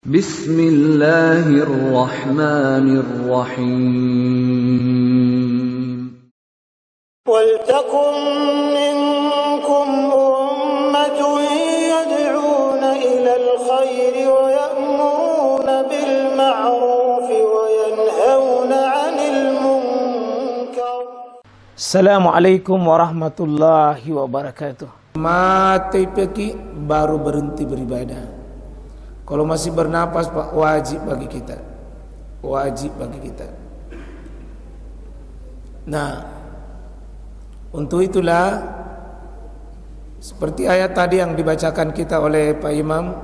Bismillahirrahmanirrahim. وَلْتَكُنْ مِنْكُمْ أُمَّةٌ يَدْعُونَ إِلَى الْخَيْرِ وَيَأْمُرُونَ بِالْمَعْرُوفِ وَيَنْهَوْنَ عَنِ الْمُنْكَرِ. Assalamualaikum warahmatullahi wabarakatuh. Mati peki baru berhenti beribadah. Kalau masih bernapas Pak, wajib bagi kita. Nah, untuk itulah seperti ayat tadi yang dibacakan kita oleh Pak Imam,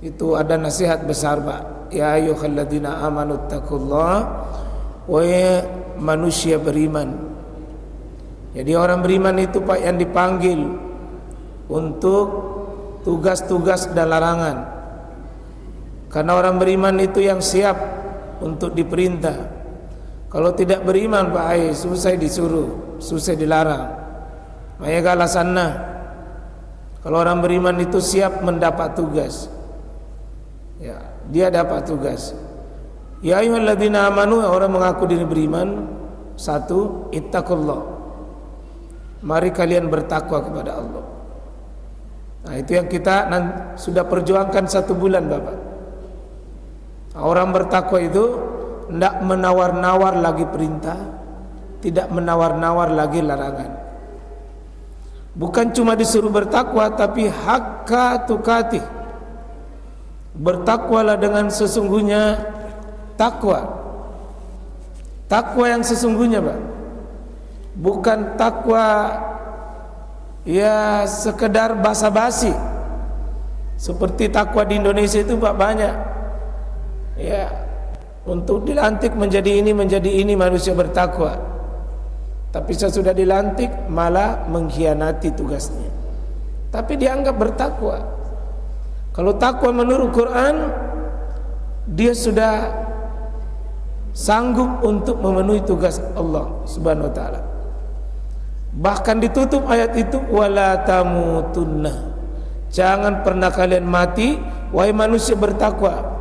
itu ada nasihat besar Pak. Ya ayyuhalladzina amanu taqullaha, wahai manusia beriman. Jadi orang beriman itu Pak yang dipanggil untuk tugas-tugas dan larangan. Karena orang beriman itu yang siap untuk diperintah. Kalau tidak beriman Pak, susah disuruh, susah dilarang. Makanya alasannya, kalau orang beriman itu siap mendapat tugas, ya, dia dapat tugas. Ya ayyuhalladzina amanu, orang mengaku diri beriman. Satu, ittaqullah, mari kalian bertakwa kepada Allah. Nah, itu yang kita sudah perjuangkan 1 bulan Bapak. Orang bertakwa itu tidak menawar-nawar lagi perintah, tidak menawar-nawar lagi larangan. Bukan cuma disuruh bertakwa, tapi hakka tukati. Bertakwalah dengan sesungguhnya takwa. Takwa yang sesungguhnya Pak. Bukan takwa ya sekedar basa-basi. Seperti takwa di Indonesia itu Pak banyak. Ya, untuk dilantik menjadi ini manusia bertakwa. Tapi sesudah dilantik malah mengkhianati tugasnya. Tapi dianggap bertakwa. Kalau takwa menurut Quran, dia sudah sanggup untuk memenuhi tugas Allah Subhanahu wa taala. Bahkan ditutup ayat itu, wala tamutunna, jangan pernah kalian mati wahai manusia bertakwa,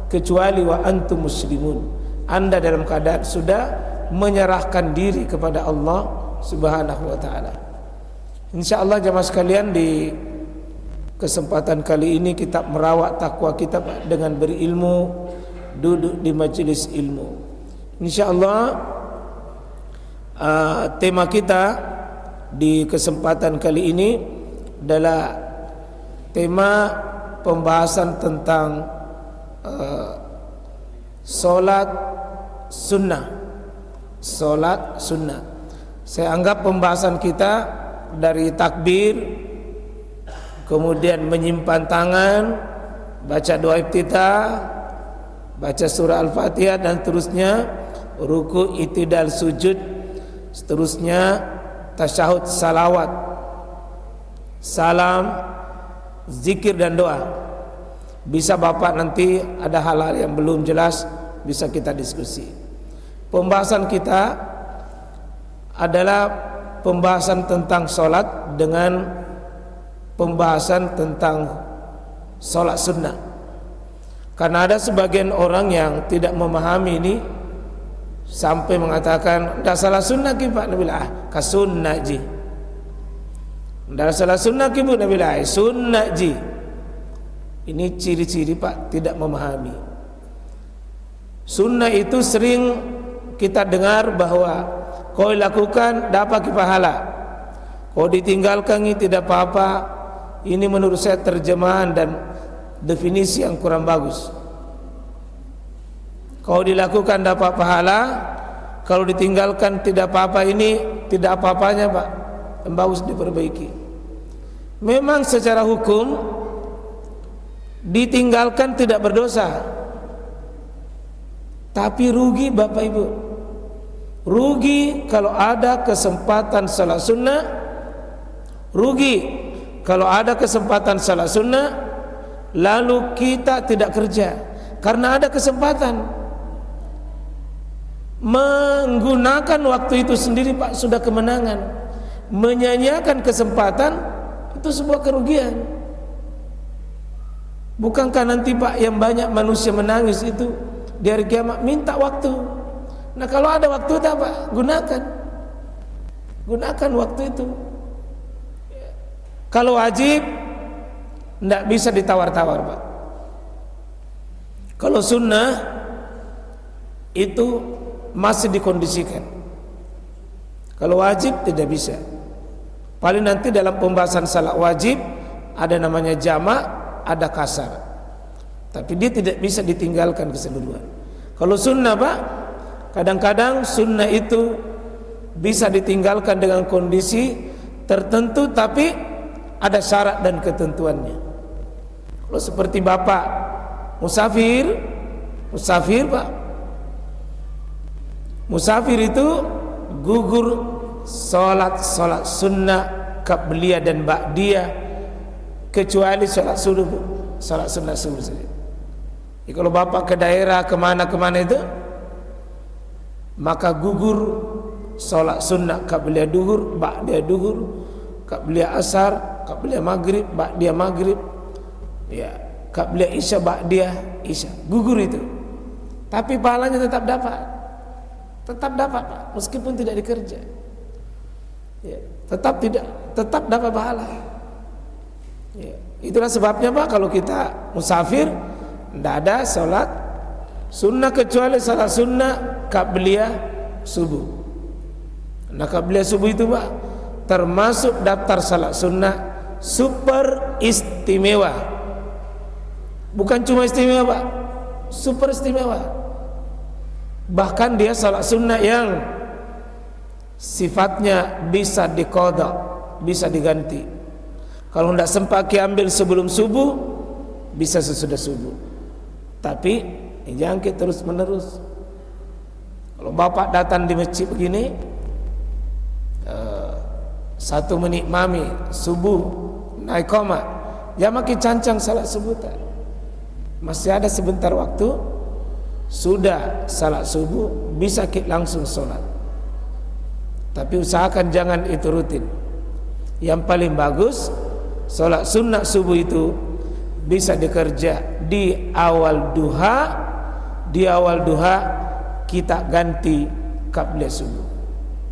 kecuali wa antum muslimun, Anda dalam keadaan sudah menyerahkan diri kepada Allah Subhanahu wa taala. Insyaallah jemaah sekalian, di kesempatan kali ini kita merawat takwa kita Pak, dengan berilmu, duduk di majelis ilmu. Insyaallah tema kita di kesempatan kali ini adalah tema pembahasan tentang Salat sunnah. Saya anggap pembahasan kita dari takbir, kemudian menyimpan tangan, baca doa iftitah, baca surah Al-Fatihah, dan seterusnya ruku, i'tidal, sujud, seterusnya tasyahud, salawat, salam, zikir dan doa. Bisa Bapak nanti ada hal-hal yang belum jelas, bisa kita diskusi. Pembahasan kita adalah pembahasan tentang sholat dengan pembahasan tentang sholat sunnah. Karena ada sebagian orang yang tidak memahami ini, sampai mengatakan tidak salah sunnah ki Pak, Nabi kasunnah ji. Tidak salah sunnah ki Bu, Nabi sunnah ji. Ini ciri-ciri Pak tidak memahami. Sunnah itu sering kita dengar bahwa kau lakukan dapat pahala, kau ditinggalkan ini tidak apa-apa. Ini menurut saya terjemahan dan definisi yang kurang bagus. Kau dilakukan dapat pahala, kalau ditinggalkan tidak apa-apa, ini tidak apa-apanya Pak, yang bagus diperbaiki. Memang secara hukum ditinggalkan tidak berdosa, tapi rugi Bapak Ibu. Rugi kalau ada kesempatan salat sunnah, rugi kalau ada kesempatan salat sunnah lalu kita tidak kerja karena ada kesempatan. Menggunakan waktu itu sendiri Pak sudah kemenangan. Menyanyiakan kesempatan itu sebuah kerugian. Bukankah nanti Pak yang banyak manusia menangis itu di hari kiamat minta waktu? Nah kalau ada waktu itu Pak, gunakan waktu itu. Kalau wajib tidak bisa ditawar-tawar Pak. Kalau sunnah itu masih dikondisikan. Kalau wajib tidak bisa. Paling nanti dalam pembahasan salat wajib ada namanya jamak, ada kasar. Tapi dia tidak bisa ditinggalkan keseluruhan. Kalau sunnah Pak, kadang-kadang sunnah itu bisa ditinggalkan dengan kondisi tertentu, tapi ada syarat dan ketentuannya. Kalau seperti bapak musafir Pak, musafir itu gugur salat sunnah qabliyah dan ba'diyah, kecuali salat sunnah subuh saja. Jadi kalau bapak ke daerah kemana itu, maka gugur salat sunnah qabliyah duhur, ba'diyah duhur, qabliyah asar, qabliyah maghrib, ba'diyah maghrib, ya qabliyah isya, ba'diyah isya, gugur itu. Tapi pahalanya tetap dapat Pak, meskipun tidak dikerja. Ya, tetap dapat pahala. Ya, itulah sebabnya Pak, kalau kita musafir tidak ada salat sunnah kecuali salat sunnah qabliyah subuh. Nah qabliyah subuh itu Pak termasuk daftar salat sunnah super istimewa. Bukan cuma istimewa Pak, super istimewa. Bahkan dia salat sunnah yang sifatnya bisa diqadha, bisa diganti. Kalau tidak sempat ambil sebelum subuh, bisa sesudah subuh. Tapi jangkit terus menerus. Kalau bapak datang di masjid begini, satu menit mami subuh naik koma, ya makin cancang salat subuh tak. Masih ada sebentar waktu, sudah salat subuh bisa kita langsung sholat. Tapi usahakan jangan itu rutin. Yang paling bagus sholat sunnah subuh itu bisa dikerja di awal duha. Di awal duha kita ganti qabliyah subuh.